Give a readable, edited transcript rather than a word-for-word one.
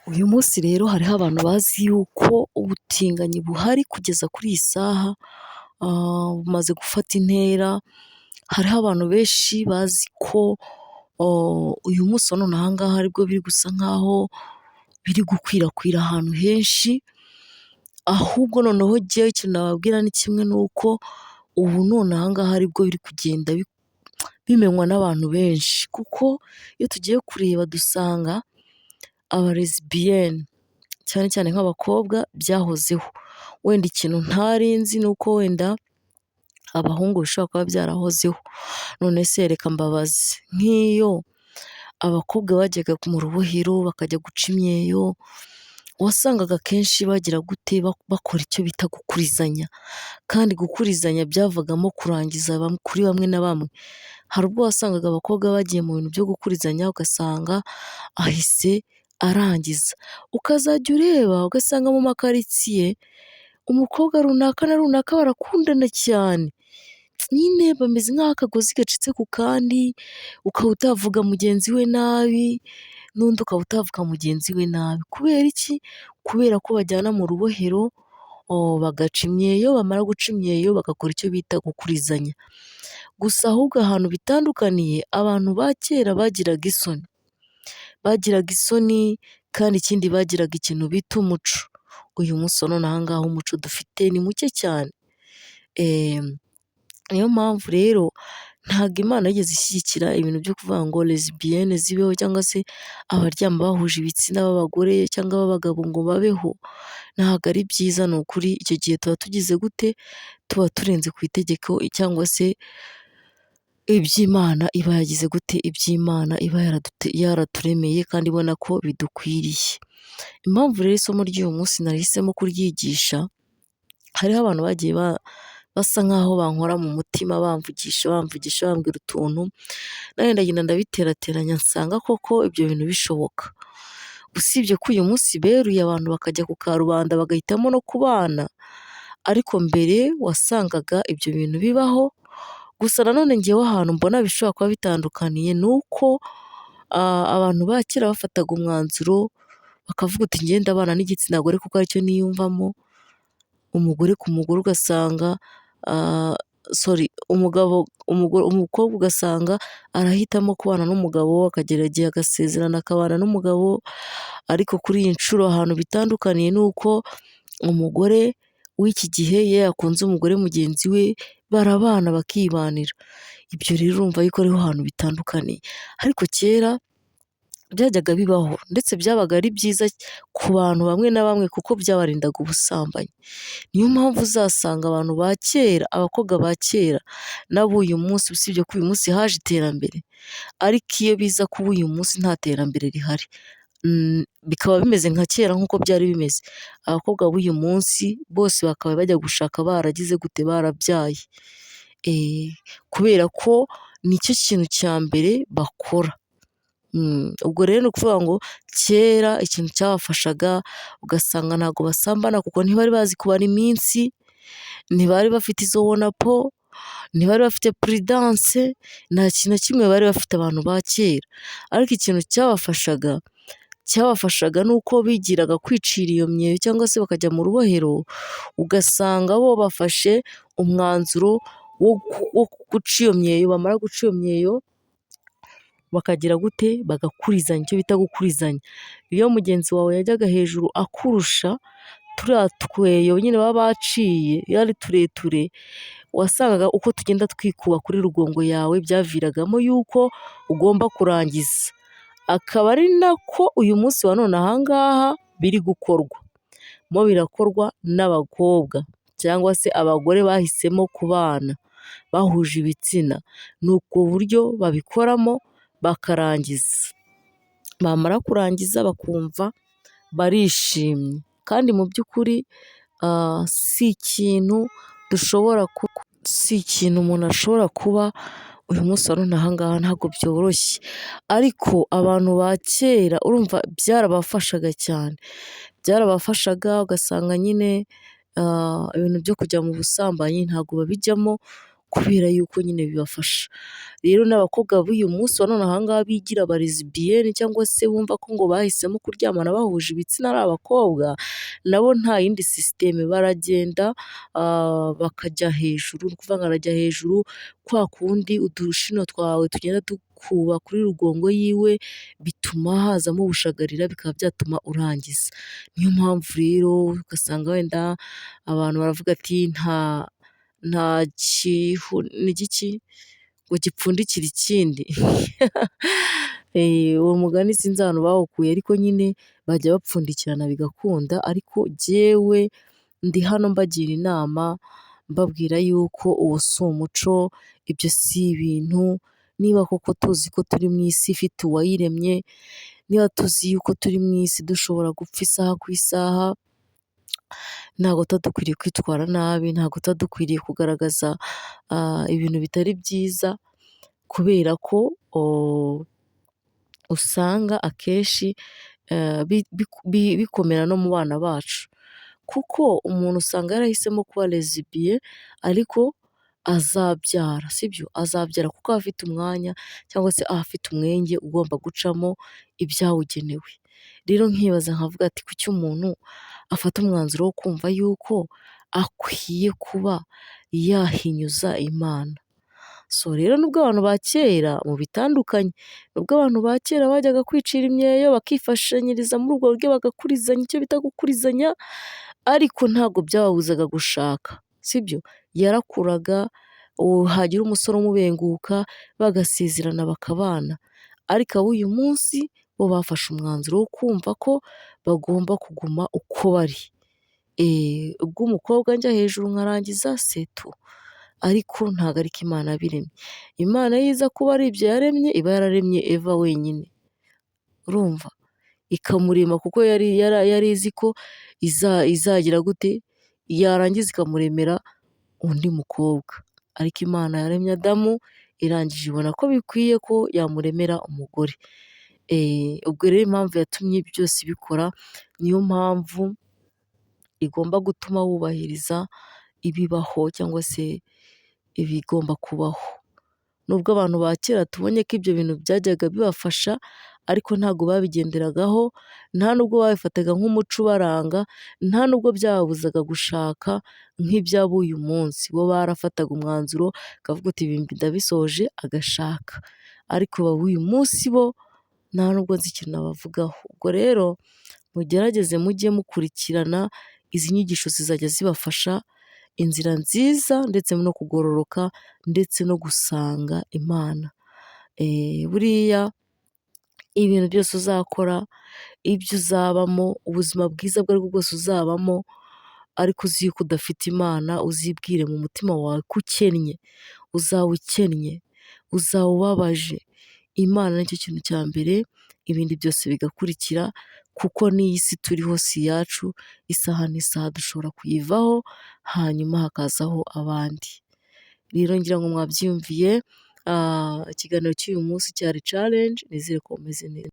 Uyu munsi rero hariho abantu bazi yuko ubutinganyi buhari kugeza kuri iyi saha, bumaze gufata intera, hariho abantu benshi bazi ko uyu munsi wa none aha ngaha aribwo biri gusa nk'aho biri gukwirakwira ahantu henshi, ahubwo noneho jyewe ikintu nababwira ni kimwe ni uko ubu none aha ngaha aribwo biri kugenda bimenywa n'abantu benshi, kuko iyo tugiye kureba dusanga abalesibiyene cyane cyane nk'abakobwa byahozeho, wenda ikintu ntari nzi ni uko wenda abahungu bishobora kuba byarahozeho, none se reka mbabaze nk'iyo abakobwa bajyaga mu rubohero bakajya guca imyeyo, wasangaga akenshi bagira gute bakora icyo bita gukurizanya, kandi gukurizanya byavagamo kurangiza kuri bamwe na bamwe, hari ubwo wasangaga abakobwa bagiye mu bintu byo gukurizanya ugasanga ahise arangiza, ukazajya ureba ugasanga mu makaritsiye umukobwa runaka na runaka barakundana cyane, nyine bameze nk'aho akagozi gacitse ku kandi, ukaba utavuga mugenzi we nabi n'undi ukaba utavuga mugenzi we nabi, kubera iki? Kubera ko bajyana mu rubohero bagaca imyeyo, bamara guca imyeyo bagakora icyo bita gukurizanya, gusa ahubwo ahantu bitandukaniye abantu ba kera bagiraga isoni kandi ikindi bagiraga ikintu bita umuco, uyu munsi wa none aha ngaha umuco dufite ni muke cyane, niyo mpamvu rero ntabwo Imana yigeze ishyigikira ibintu byo kuvuga ngo lesibiyene zibeho cyangwa se abaryama bahuje ibitsina b'abagore cyangwa b'abagabo ngo babeho, ntabwo ari byiza ni ukuri, icyo gihe tuba tugize gute? Tuba turenze ku itegeko cyangwa se iby'Imana iba yagize gute? Iby'Imana iba yaraturemeye kandi ibona ko bidukwiriye. Impamvu rero isomo ry'uyu munsi nahisemo kuryigisha, hariho abantu bagiye basa nk'aho bankora mu mutima bamvugisha bambwira utuntu, nanjye ndagenda ndabiterateranya nsanga koko ibyo bintu bishoboka, usibye ko uyu munsi beruye abantu bakajya ku karubanda bagahitamo no kubana, ariko mbere wasangaga ibyo bintu bibaho, gusa nanone njyewe ahantu mbona bishobora kuba bitandukaniye ni uko abantu ba kera bafataga umwanzuro bakavuga uti njye ndabana n'igitsina gore kuko aricyo niyumvamo, umugore ku mugore ugasanga umukobwa ugasanga arahitamo kubana n'umugabo, akagera igihe agasezerana akabana n'umugabo, ariko kuri iyi nshuro ahantu bitandukaniye ni uko umugore w'iki gihe iyo yakunze umugore mugenzi we barabana bakibanira, ibyo rero urumva yuko ariho hantu bitandukaniye, ariko kera byajyaga bibaho ndetse byabaga ari byiza ku bantu bamwe na bamwe kuko byabarindaga ubusambanyi, niyo mpamvu uzasanga abantu ba kera, abakobwa ba kera n'ab'uyu munsi, usibye ko uyu munsi haje iterambere, ariko iyo biza kuba uyu munsi nta terambere rihari, bikaba bimeze nka kera nk'uko byari bimeze, abakobwa b'uyu munsi bose bakaba bajya gushaka baragize gute? Barabyaye, kubera ko nicyo kintu cya mbere bakora. Ubwo rero ni ukuvuga ngo kera ikintu cyabafashaga ugasanga ntabwo basambana kuko ntibari bazi kubara iminsi, ntibari bafite izo wonapo, ntibari bafite puridanse, nta kintu na kimwe bari bafite abantu ba kera, ariko ikintu cyabafashaga ni uko bigiraga kwicira iyo myeyo cyangwa se bakajya mu rubohero, ugasanga bo bafashe umwanzuro wo guca iyo myeyo, bamara guca iyo myeyo bakagira gute? Bagakurizanya, icyo bita gukurizanya, iyo mugenzi wawe yajyaga hejuru akurusha turiya tweyo nyine baba baciye, iyo ari tureture wasangaga uko tugenda twikuba kuri rugongo yawe byaviragamo yuko ugomba kurangiza, akaba ari nako uyu munsi wa none aha ngaha biri gukorwa, birakorwa n'abakobwa cyangwa se abagore bahisemo kubana bahuje ibitsina, ni ubwo buryo babikoramo bakarangiza, bamara kurangiza bakumva barishimye, kandi mu by'ukuri si ikintu umuntu ashobora kuba uyu munsi wa none aha ngaha ntabwo byoroshye, ariko abantu ba kera urumva byarabafashaga cyane, byarabafashaga ugasanga nyine ibintu byo kujya mu busambanyi ntabwo babijyamo kubera yuko nyine bibafasha. Rero n'abakobwa b'uyu munsi wa none aha ngaha bigira abalesibiyene cyangwa se bumva ko ngo bahisemo kuryamana bahuje ibitsina ari abakobwa, nabo nta yindi sisiteme baragenda bakajya hejuru, ni ukuvuga ngo arajya hejuru kwa kundi udushino twawe tugenda dukuba kuri rugongo yiwe, bituma hazamo ubushagarira bikaba byatuma urangiza. Niyo mpamvu rero ugasanga wenda abantu baravuga ati nta ni igiki ngo gipfundikira ikindi. Uwo mugani sinzi ahantu bawukuye ariko nyine bajya bapfundikirana bigakunda, ariko jyewe ndi hano mbagira inama mbabwira yuko uwo si umuco, ibyo si ibintu, niba koko tuzi ko turi mu isi ifite uwayiremye, niba tuzi yuko turi mu isi dushobora gupfa isaha ku isaha, ntabwo tuba dukwiriye kwitwara nabi, ntabwo tuba dukwiriye kugaragaza ibintu bitari byiza, kubera ko usanga akenshi bikomera no mu bana bacu, kuko umuntu usanga yarahisemo kuba lesibiye ariko azabyara, sibyo? Azabyara kuko aba afite umwanya cyangwa se aba afite umwenge ugomba gucamo ibyawugenewe. Rero nkibaza nkavuga ati kuki umuntu afata umwanzuro wo kumva yuko akwiye kuba yahinyuza Imana? So rero nubwo abantu ba kera mu bitandukanye, nubwo abantu ba kera bajyaga kwicira imyeyo bakifashanyiriza muri ubwo buryo bagakurizanya, icyo bita gukurizanya, ariko ntabwo byababuzaga gushaka, sibyo? Yarakuraga hagira umusore umubenguka bagasezerana bakabana, ariko ab'uyu munsi bo bafashe umwanzuro wo kumva ko bagomba kuguma uko bari. Ubwo umukobwa njya hejuru nkarangiza setu, ariko ntabwo ariko Imana yabiremye. Imana iyo iza kuba ari ibyo yaremye iba yararemye Eva wenyine, urumva? Ikamurema kuko yari izi ko izagira gute, yarangiza ikamuremera undi mukobwa, ariko Imana yaremye Adamu irangije ibona ko bikwiye ko yamuremera umugore. Ubwo rero impamvu yatumye ibi byose ibikora, niyo mpamvu igomba gutuma wubahiriza ibibaho cyangwa se ibigomba kubaho. Nubwo abantu ba kera tubonye ko ibyo bintu byajyaga bibafasha, ariko ntabwo babigenderagaho, nta nubwo babifataga nk'umuco ubaranga, nta nubwo byababuzaga gushaka nk'iby'ab'uyu munsi. Bo barafataga umwanzuro akavuga uti ibi ndabisoje agashaka, ariko ab'uyu munsi bo nta nubwo nzi ikintu nabavugaho. Ubwo rero mugerageze mujye mukurikirana izi nyigisho, zizajya zibafasha inzira nziza ndetse no kugororoka ndetse no gusanga Imana. Buriya ibintu byose uzakora, ibyo uzabamo, ubuzima bwiza ubwo aribwo bwose uzabamo, ariko uzi yuko udafite Imana, uzibwire mu mutima wawe ko ukennye, uzaba ukennye, uzaba ubabaje. Imana nicyo kintu cya mbere, ibindi byose bigakurikira, kuko n'iyi si turiho si iyacu, isaha n'isaha dushobora kuyivaho, hanyuma hakazaho abandi. Rero ngira ngo mwabyiyumviye, ikiganiro cy'uyu munsi cyari challenge, nizere ko mumeze neza.